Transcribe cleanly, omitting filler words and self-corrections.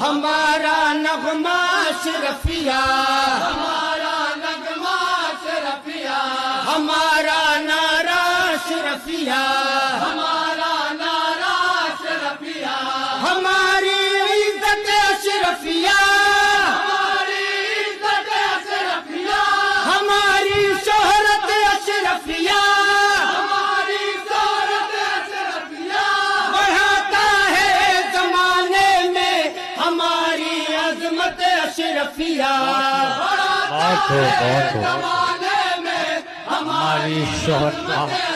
ہمارا نغمہ اشرفیہ ہمارا نغمہ اشرفیہ ہمارا نعرہ اشرفیہ ہمارا نعرہ اشرفیہ ہماری عزت اشرفیہ ہماری عزت اشرفیہ ہماری شہرت اشرفیہ ہماری شہرت اشرفیہ بڑھاتا ہے زمانے میں ہماری عظمت اشرفیہ بڑھاتا ہے زمانے میں ہماری شہرت